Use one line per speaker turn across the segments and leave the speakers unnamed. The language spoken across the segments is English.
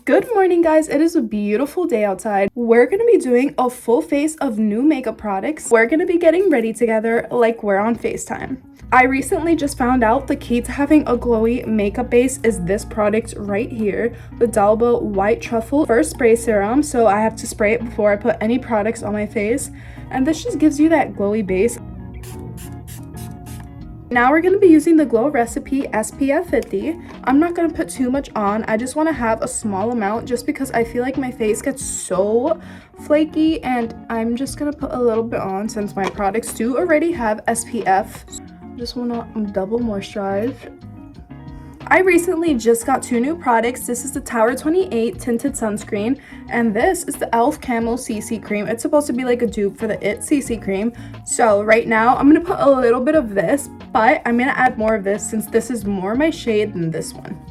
Good morning, guys. It is a beautiful day outside. We're gonna be doing a full face of new makeup products. We're gonna be getting ready together like we're on FaceTime. I recently just found out the key to having a glowy makeup base is this product right here, the Dalba White Truffle First Spray Serum. So I have to spray it before I put any products on my face. And this just gives you that glowy base. Now we're going to be using the Glow Recipe SPF 50. I'm not going to put too much on. I just want to have a small amount just because I feel like my face gets so flaky, and I'm just going to put a little bit on since my products do already have SPF. Just want to double moisturize. I recently just got two new products. This is the Tower 28 Tinted Sunscreen, and this is the e.l.f. Camo CC Cream. It's supposed to be like a dupe for the IT CC Cream. So right now, I'm going to put a little bit of this, but I'm going to add more of this since this is more my shade than this one.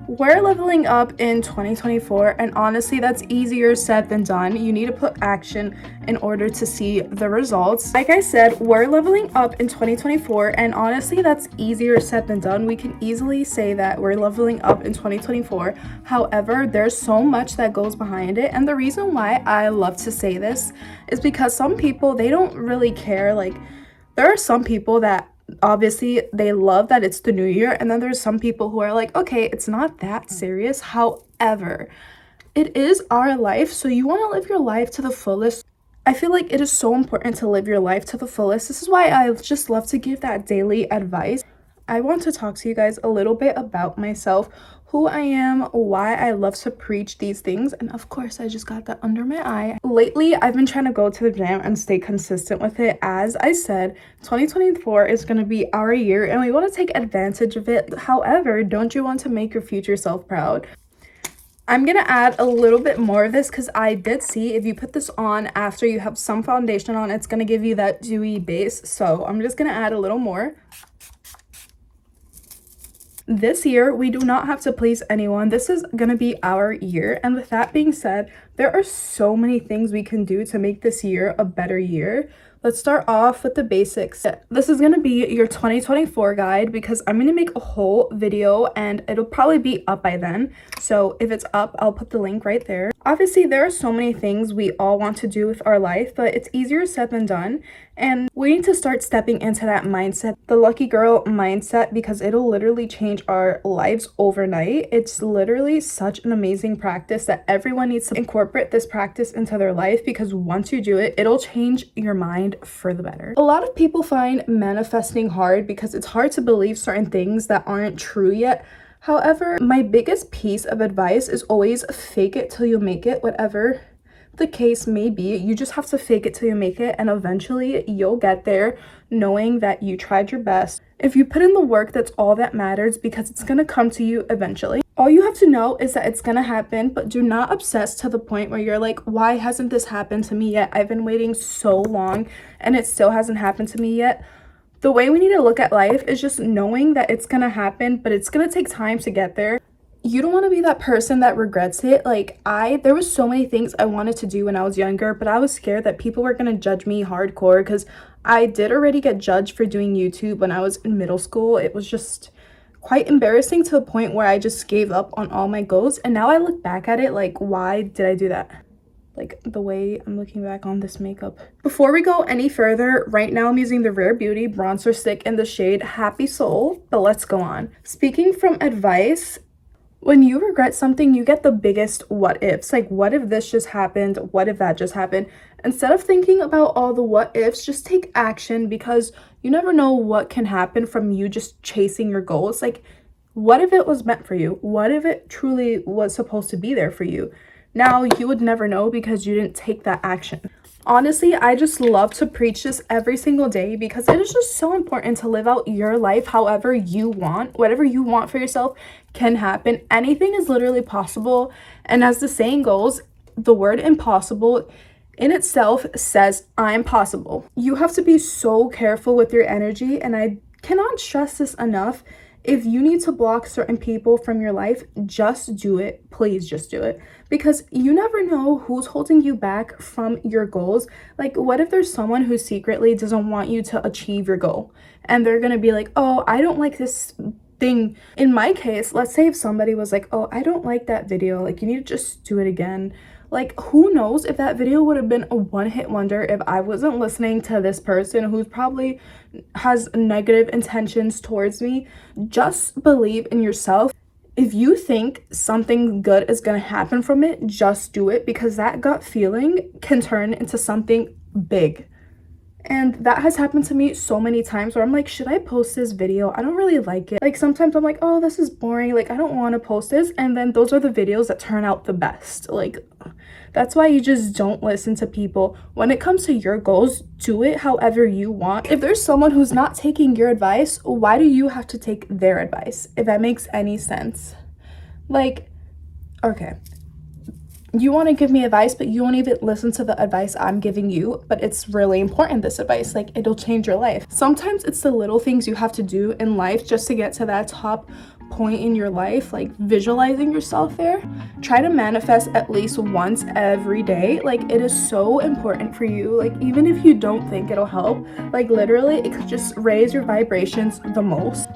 We're leveling up in 2024, and honestly that's easier said than done. You need to put action in order to see the results. Like I said, we're leveling up in 2024, and honestly that's easier said than done. We can easily say that we're leveling up in 2024. However, there's so much that goes behind it, and the reason why I love to say this is because some people, they don't really care. Like, there are some people that obviously they love that it's the new year, and then there's some people who are like, okay, it's not that serious. However, it is our life, so you want to live your life to the fullest. I feel like it is so important to live your life to the fullest. This is why I just love to give that daily advice. I want to talk to you guys a little bit about myself, who I am, why I love to preach these things, and of course I just got that under my eye. Lately, I've been trying to go to the gym and stay consistent with it. As I said, 2024 is going to be our year, and we want to take advantage of it. However, don't you want to make your future self proud? I'm going to add a little bit more of this because I did see if you put this on after you have some foundation on, it's going to give you that dewy base. So I'm just going to add a little more. This year, we do not have to please anyone. This is going to be our year. And with that being said, there are so many things we can do to make this year a better year. Let's start off with the basics. This is going to be your 2024 guide because I'm going to make a whole video and it'll probably be up by then. So if it's up, I'll put the link right there. Obviously, there are so many things we all want to do with our life, but it's easier said than done. And we need to start stepping into that mindset, the lucky girl mindset, because it'll literally change our lives overnight. It's literally such an amazing practice that everyone needs to incorporate this practice into their life, because once you do it, it'll change your mind for the better. A lot of people find manifesting hard because it's hard to believe certain things that aren't true yet. However, my biggest piece of advice is always fake it till you make it. Whatever the case may be, you just have to fake it till you make it, and eventually you'll get there knowing that you tried your best. If you put in the work, that's all that matters, because it's gonna come to you eventually. All you have to know is that it's gonna happen, but do not obsess to the point where you're like, why hasn't this happened to me yet? I've been waiting so long and it still hasn't happened to me yet. The way we need to look at life is just knowing that it's gonna happen, but it's gonna take time to get there. You don't want to be that person that regrets it. Like, there was so many things I wanted to do when I was younger, but I was scared that people were going to judge me hardcore, because I did already get judged for doing YouTube when I was in middle school. It was just quite embarrassing to the point where I just gave up on all my goals. And now I look back at it like, why did I do that? Like, the way I'm looking back on this makeup. Before we go any further, right now I'm using the Rare Beauty bronzer stick in the shade Happy Soul, but let's go on. Speaking from advice, when you regret something, you get the biggest what ifs. Like, what if this just happened? What if that just happened? Instead of thinking about all the what ifs, just take action, because you never know what can happen from you just chasing your goals. Like, what if it was meant for you? What if it truly was supposed to be there for you? Now, you would never know because you didn't take that action. Honestly, I just love to preach this every single day because it is just so important to live out your life however you want. Whatever you want for yourself can happen. Anything is literally possible. And as the saying goes, the word impossible in itself says, I'm possible. You have to be so careful with your energy, and I cannot stress this enough. If you need to block certain people from your life, just do it. Please just do it. Because you never know who's holding you back from your goals. Like, what if there's someone who secretly doesn't want you to achieve your goal? And they're going to be like, oh, I don't like this thing. In my case, let's say if somebody was like, oh, I don't like that video, like you need to just do it again. Like, who knows if that video would have been a one-hit wonder if I wasn't listening to this person who probably has negative intentions towards me. Just believe in yourself. If you think something good is gonna happen from it, just do it, because that gut feeling can turn into something big. And that has happened to me so many times where I'm like, should I post this video? I don't really like it. Like, sometimes I'm like, oh, this is boring. Like, I don't want to post this. And then those are the videos that turn out the best. Like, that's why you just don't listen to people. When it comes to your goals, do it however you want. If there's someone who's not taking your advice, why do you have to take their advice? If that makes any sense. Like, okay, you want to give me advice, but you won't even listen to the advice I'm giving you. But it's really important, this advice. Like, it'll change your life. Sometimes it's the little things you have to do in life just to get to that top point in your life, like visualizing yourself there. Try to manifest at least once every day. Like, it is so important for you. Like, even if you don't think it'll help, like literally it could just raise your vibrations the most.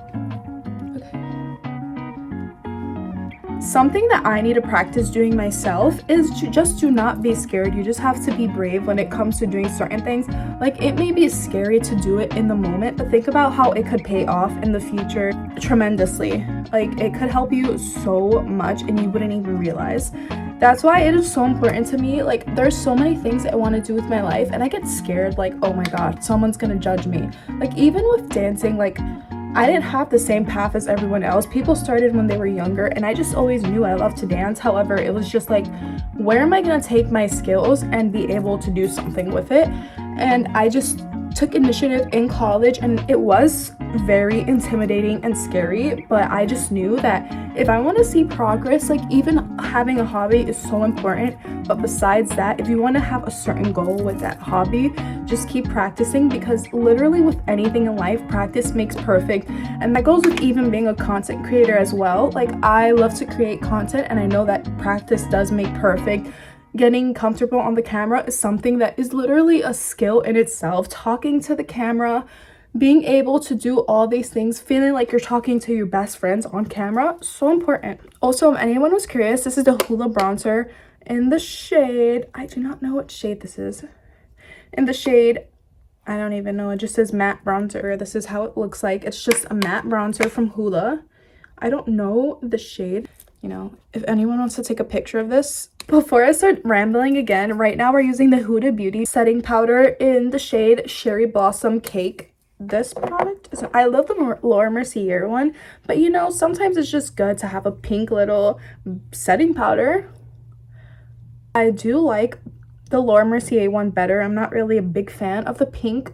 Something that I need to practice doing myself is to just do not be scared. You just have to be brave when it comes to doing certain things. Like, it may be scary to do it in the moment, but think about how it could pay off in the future tremendously. Like, it could help you so much and you wouldn't even realize. That's why it is so important to me. Like, there's so many things I want to do with my life and I get scared, like, oh my god, someone's gonna judge me. Like, even with dancing, like, I didn't have the same path as everyone else. People started when they were younger and I just always knew I loved to dance. However, it was just like, where am I gonna take my skills and be able to do something with it? And I just took initiative in college and it was very intimidating and scary, but I just knew that if I want to see progress, like, even having a hobby is so important. But besides that, if you want to have a certain goal with that hobby, just keep practicing, because literally with anything in life, practice makes perfect. And that goes with even being a content creator as well. Like, I love to create content and I know that practice does make perfect. Getting comfortable on the camera is something that is literally a skill in itself. Talking to the camera, being able to do all these things, feeling like you're talking to your best friends on camera, so important. Also, if anyone was curious, this is the Hoola bronzer in the shade, I do not know what shade this is. In the shade, I don't even know, it just says matte bronzer. This is how it looks like. It's just a matte bronzer from Hoola. I don't know the shade. You know, if anyone wants to take a picture of this. Before I start rambling again, right now we're using the Huda Beauty setting powder in the shade Cherry Blossom Cake. This product is, I love the Laura Mercier one, but you know, sometimes it's just good to have a pink little setting powder. I do like the Laura Mercier one better. I'm not really a big fan of the pink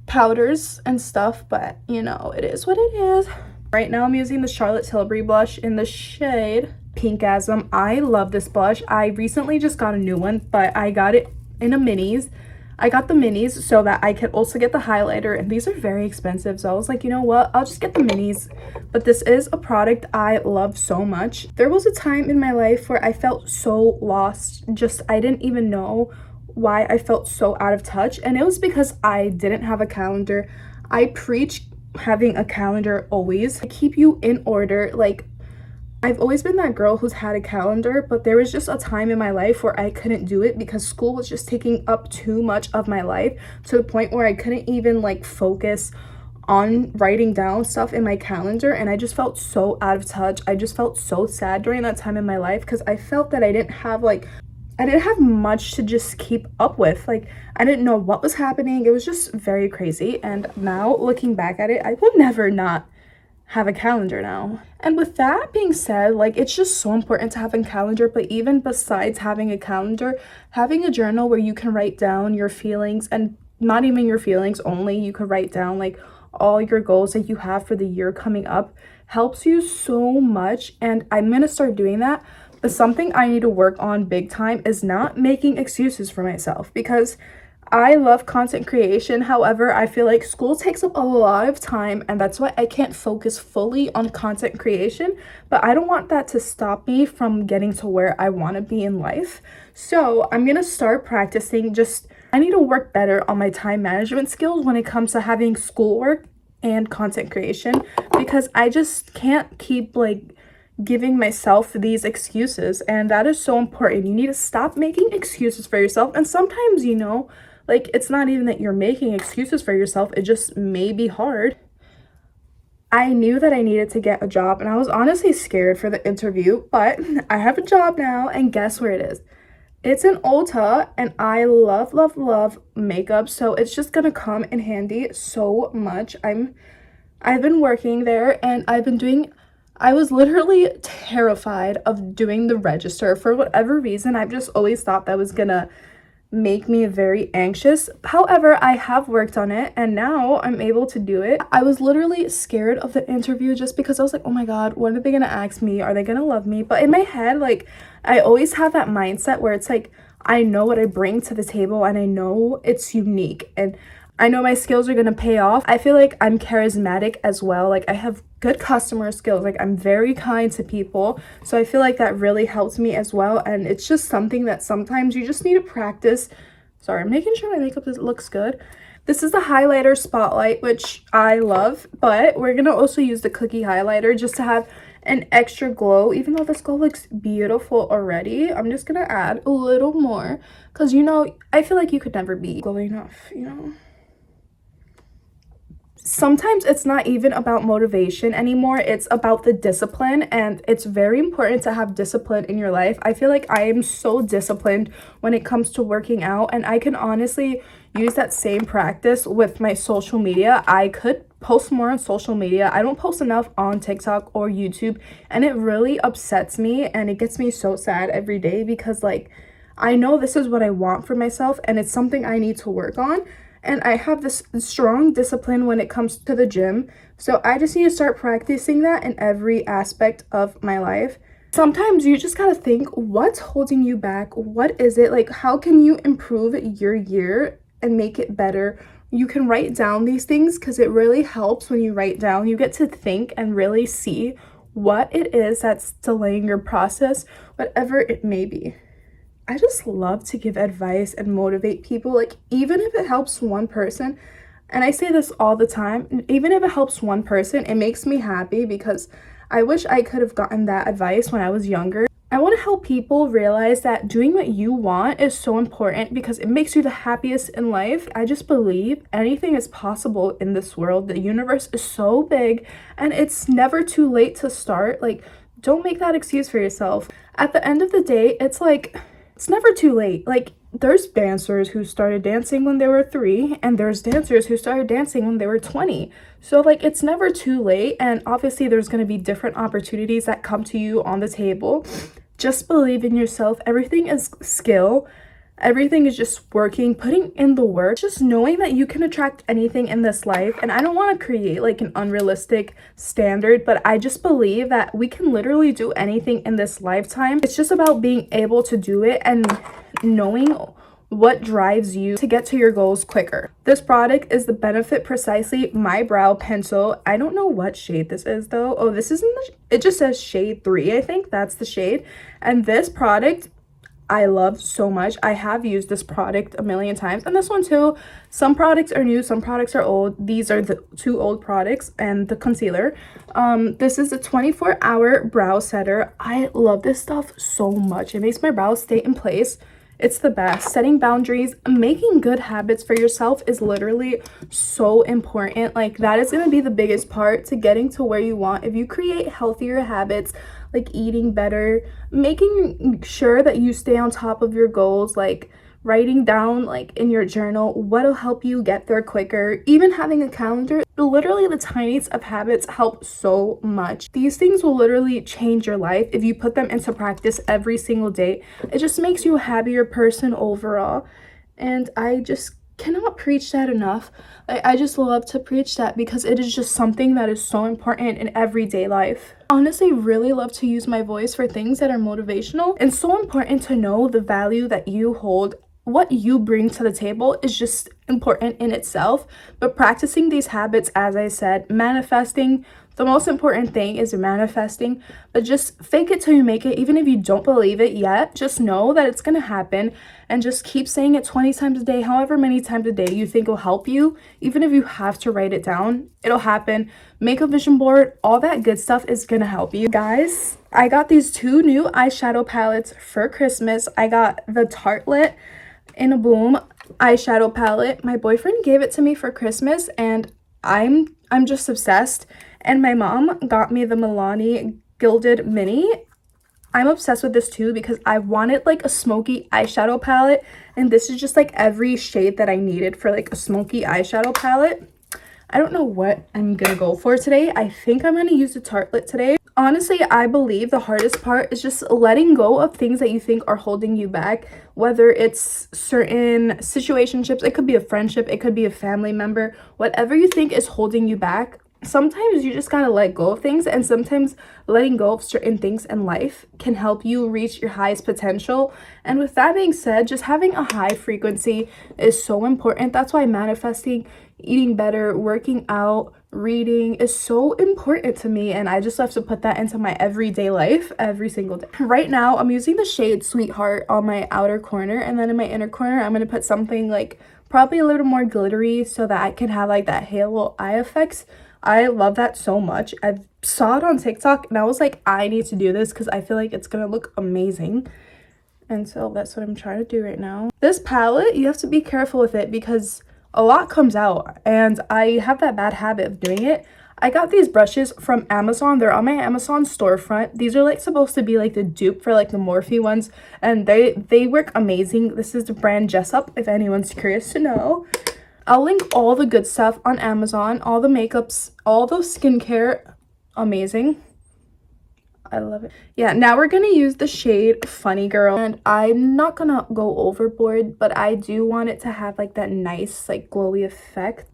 powders and stuff, but you know, it is what it is. Right now I'm using the Charlotte Tilbury blush in the shade Pinkasm. I love this blush. I recently just got a new one, but I got it in a minis. I got the minis so that I could also get the highlighter, and these are very expensive, so I was like, you know what, I'll just get the minis. But this is a product I love so much. There was a time in my life where I felt so lost. Just, I didn't even know why I felt so out of touch, and it was because I didn't have a calendar. I preach having a calendar always. I keep you in order. Like, I've always been that girl who's had a calendar, but there was just a time in my life where I couldn't do it because school was just taking up too much of my life, to the point where I couldn't even like focus on writing down stuff in my calendar, and I just felt so out of touch. I just felt so sad during that time in my life because I felt that I didn't have much to just keep up with. Like, I didn't know what was happening. It was just very crazy. And now looking back at it, I will never not have a calendar now. And with that being said, like, it's just so important to have a calendar. But even besides having a calendar, having a journal where you can write down your feelings, and not even your feelings only, you could write down like all your goals that you have for the year coming up, helps you so much. And I'm gonna start doing that. But something I need to work on big time is not making excuses for myself, because I love content creation. However, I feel like school takes up a lot of time, and that's why I can't focus fully on content creation. But I don't want that to stop me from getting to where I want to be in life. So I'm gonna start practicing. I need to work better on my time management skills when it comes to having schoolwork and content creation, because I just can't keep like giving myself these excuses, and that is so important. You need to stop making excuses for yourself. And sometimes, you know, like it's not even that you're making excuses for yourself, it just may be hard. I knew that I needed to get a job, and I was honestly scared for the interview, but I have a job now, and guess where it is? It's in Ulta, and I love, love, love makeup, so it's just gonna come in handy so much. I've been working there, and I was literally terrified of doing the register. For whatever reason, I've just always thought that was gonna make me very anxious. However, I have worked on it, and now I'm able to do it. I was literally scared of the interview just because I was like, oh my god, what are they gonna ask me? Are they gonna love me? But in my head, like, I always have that mindset where it's like, I know what I bring to the table, and I know it's unique, and I know my skills are gonna pay off. I feel like I'm charismatic as well. Like, I have good customer skills. Like, I'm very kind to people. So I feel like that really helps me as well. And it's just something that sometimes you just need to practice. Sorry, I'm making sure my makeup looks good. This is the highlighter Spotlight, which I love, but we're gonna also use the cookie highlighter just to have an extra glow. Even though this glow looks beautiful already, I'm just gonna add a little more because, you know, I feel like you could never be glowing enough, you know? Sometimes it's not even about motivation anymore, it's about the discipline, and it's very important to have discipline in your life. I feel like I am so disciplined when it comes to working out, and I can honestly use that same practice with my social media. I could post more on social media. I don't post enough on TikTok or YouTube, and it really upsets me, and it gets me so sad every day because, like, I know this is what I want for myself, and it's something I need to work on. And I have this strong discipline when it comes to the gym. So I just need to start practicing that in every aspect of my life. Sometimes you just gotta think, what's holding you back? What is it? Like, how can you improve your year and make it better? You can write down these things because it really helps when you write down. You get to think and really see what it is that's delaying your process, whatever it may be. I just love to give advice and motivate people, like, even if it helps one person. And I say this all the time, even if it helps one person, it makes me happy because I wish I could have gotten that advice when I was younger. I want to help people realize that doing what you want is so important because it makes you the happiest in life. I just believe anything is possible in this world. The universe is so big, and it's never too late to start. Like, don't make that excuse for yourself. At the end of the day, it's like, it's never too late. Like, there's dancers who started dancing when they were 3, and there's dancers who started dancing when they were 20. So, like, it's never too late, and obviously there's going to be different opportunities that come to you on the table. Just believe in yourself. Everything is skill. Everything is just working, putting in the work, just knowing that you can attract anything in this life. And I don't want to create like an unrealistic standard, but I just believe that we can literally do anything in this lifetime. It's just about being able to do it and knowing what drives you to get to your goals quicker. This product is the Benefit Precisely My Brow Pencil. I don't know what shade this is though. Oh, this isn't it just says shade 3, I think that's the shade. And this product I love so much. I have used this product a million times, and this one too. Some products are new, some products are old. These are the 2 old products and the concealer. This is a 24-hour brow setter. I love this stuff so much. It makes my brows stay in place. It's the best. Setting boundaries, making good habits for yourself is literally so important. Like, that is going to be the biggest part to getting to where you want. If you create healthier habits, like eating better, making sure that you stay on top of your goals, like writing down like in your journal what'll help you get there quicker, even having a calendar, literally the tiniest of habits help so much. These things will literally change your life if you put them into practice every single day. It just makes you a happier person overall, and I just cannot preach that enough. I just love to preach that because it is just something that is so important in everyday life. Honestly, really love to use my voice for things that are motivational, and so important to know the value that you hold. What you bring to the table is just important in itself, but practicing these habits, as I said, manifesting The most important thing is manifesting, but just fake it till you make it. Even if you don't believe it yet, just know that it's gonna happen, and just keep saying it 20 times a day, however many times a day you think will help you. Even if you have to write it down, it'll happen. Make a vision board, all that good stuff is gonna help you. Guys, I got these 2 new eyeshadow palettes for Christmas. I got the Tartelette in a Bloom eyeshadow palette. My boyfriend gave it to me for Christmas, and I'm just obsessed. And my mom got me the Milani Gilded Mini. I'm obsessed with this too because I wanted like a smoky eyeshadow palette, and this is just like every shade that I needed for like a smoky eyeshadow palette. I don't know what I'm gonna go for today. I think I'm gonna use the Tartelette today. Honestly, I believe the hardest part is just letting go of things that you think are holding you back, whether it's certain situationships, it could be a friendship, it could be a family member, whatever you think is holding you back. Sometimes you just gotta let go of things, and sometimes letting go of certain things in life can help you reach your highest potential. And with that being said, just having a high frequency is so important. That's why manifesting, eating better, working out, reading is so important to me, and I just have to put that into my everyday life every single day. Right now, I'm using the shade Sweetheart on my outer corner, and then in my inner corner, I'm gonna put something like probably a little more glittery so that I can have like that halo eye effects. I love that so much. I saw it on TikTok and I was like, I need to do this because I feel like it's gonna look amazing. And so that's what I'm trying to do right now. This palette, you have to be careful with it because a lot comes out, and I have that bad habit of doing it. I got these brushes from Amazon. They're on my Amazon storefront. These are like supposed to be like the dupe for like the Morphe ones, and they work amazing. This is the brand Jessup, if anyone's curious to know. I'll link all the good stuff on Amazon, all the makeups, all the skincare. Amazing. I love it. Yeah, now we're gonna use the shade Funny Girl, and I'm not gonna go overboard, but I do want it to have like that nice like glowy effect.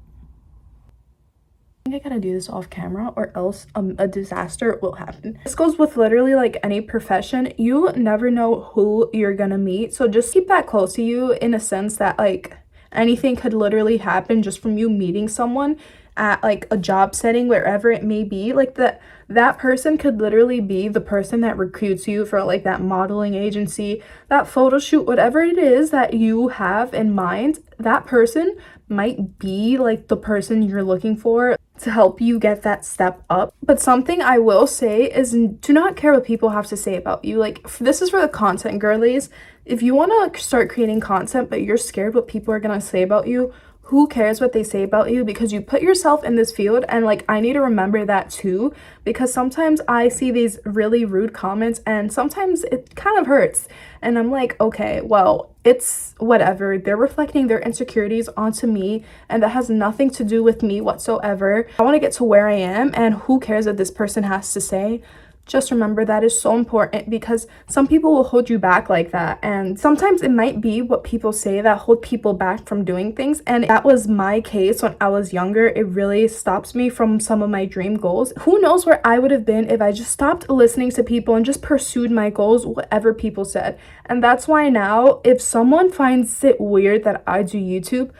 I think I gotta do this off camera or else a disaster will happen. This goes with literally like any profession. You never know who you're gonna meet, so just keep that close to you in a sense that like anything could literally happen just from you meeting someone at like a job setting, wherever it may be. Like that person could literally be the person that recruits you for like that modeling agency, that photo shoot, whatever it is that you have in mind. That person might be like the person you're looking for to help you get that step up. But something I will say is, do not care what people have to say about you. Like, this is for the content girlies. If you want to start creating content but you're scared what people are gonna say about you, who cares what they say about you? Because you put yourself in this field, and like I need to remember that too, because sometimes I see these really rude comments and sometimes it kind of hurts, and I'm like, okay, well, it's whatever. They're reflecting their insecurities onto me, and that has nothing to do with me whatsoever. I want to get to where I am, and who cares what this person has to say? Just remember that is so important, because some people will hold you back like that, and sometimes it might be what people say that hold people back from doing things, and that was my case when I was younger. It really stops me from some of my dream goals. Who knows where I would have been if I just stopped listening to people and just pursued my goals, whatever people said. And that's why now, if someone finds it weird that I do YouTube,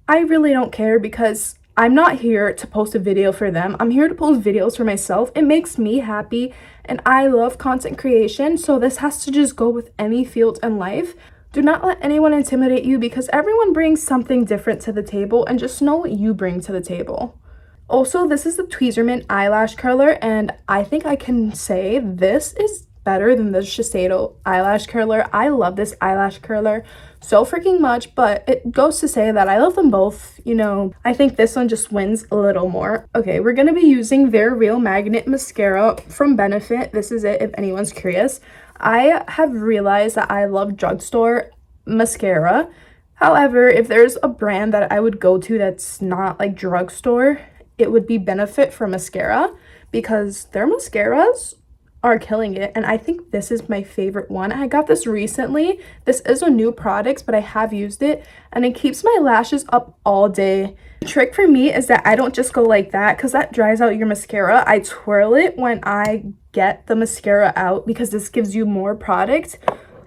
I really don't care, because I'm not here to post a video for them. I'm here to post videos for myself. It makes me happy, and I love content creation, so this has to just go with any field in life. Do not let anyone intimidate you, because everyone brings something different to the table, and just know what you bring to the table. Also, this is the Tweezerman eyelash curler, and I think I can say this is better than the Shiseido eyelash curler. I love this eyelash curler so freaking much, but it goes to say that I love them both. You know, I think this one just wins a little more. Okay, we're gonna be using their Real Magnet mascara from Benefit. This is it, if anyone's curious. I have realized that I love drugstore mascara. However, if there's a brand that I would go to that's not like drugstore, it would be Benefit for mascara, because their mascaras are killing it, and I think this is my favorite one. I got this recently. This is a new product, but I have used it, and it keeps my lashes up all day. The trick for me is that I don't just go like that, because that dries out your mascara. I twirl it when I get the mascara out, because this gives you more product.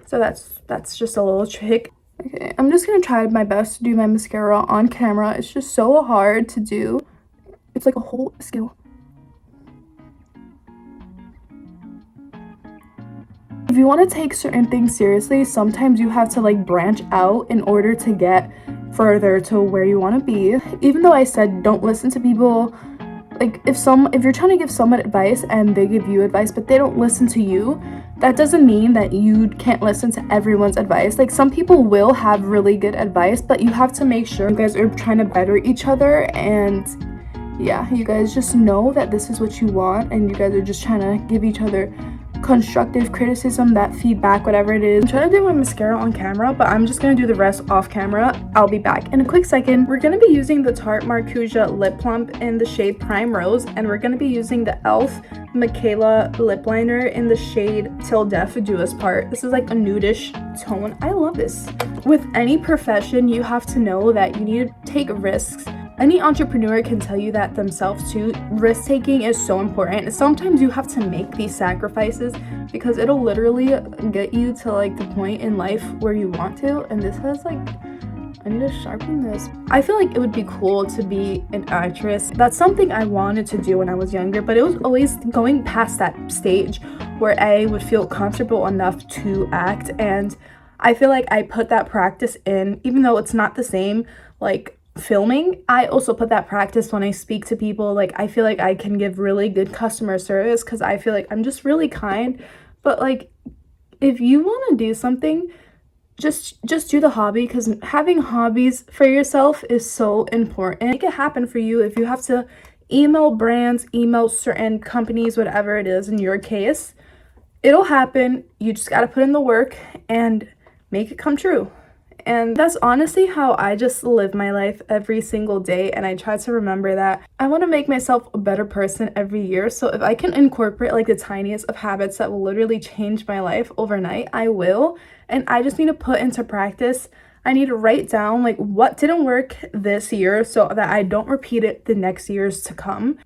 So that's just a little trick. Okay, I'm just gonna try my best to do my mascara on camera. It's just so hard to do. It's like a whole skill. If you want to take certain things seriously, sometimes you have to like branch out in order to get further to where you want to be. Even though I said don't listen to people, like if you're trying to give someone advice and they give you advice but they don't listen to you, that doesn't mean that you can't listen to everyone's advice. Like some people will have really good advice, but you have to make sure you guys are trying to better each other, and yeah, you guys just know that this is what you want and you guys are just trying to give each other constructive criticism, that feedback, whatever it is. I'm trying to do my mascara on camera, but I'm just gonna do the rest off camera. I'll be back in a quick second. We're gonna be using the Tarte Marcusia lip plump in the shade Prime Rose, and we're gonna be using the e.l.f. Michaela lip liner in the shade Till Death Do Us Part. This is like a nudish tone. I love this. With any profession, you have to know that you need to take risks. Any entrepreneur can tell you that themselves too. Risk taking is so important. Sometimes you have to make these sacrifices because it'll literally get you to like the point in life where you want to. And this has like, I need to sharpen this. I feel like it would be cool to be an actress. That's something I wanted to do when I was younger, but it was always going past that stage where I would feel comfortable enough to act. And I feel like I put that practice in, even though it's not the same, like filming. I also put that practice when I speak to people. Like I feel like I can give really good customer service because I feel like I'm just really kind. But like if you want to do something, just do the hobby, because having hobbies for yourself is so important. Make it happen for you. If you have to email brands, email certain companies, whatever it is in your case, it'll happen. You just got to put in the work and make it come true. And that's honestly how I just live my life every single day, and I try to remember that I want to make myself a better person every year. So if I can incorporate like the tiniest of habits that will literally change my life overnight, I will. And I just need to put into practice. I need to write down like what didn't work this year so that I don't repeat it the next years to come.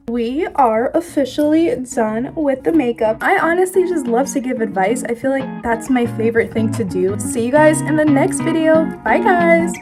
We are officially done with the makeup. I honestly just love to give advice. I feel like that's my favorite thing to do. See you guys in the next video. Bye guys.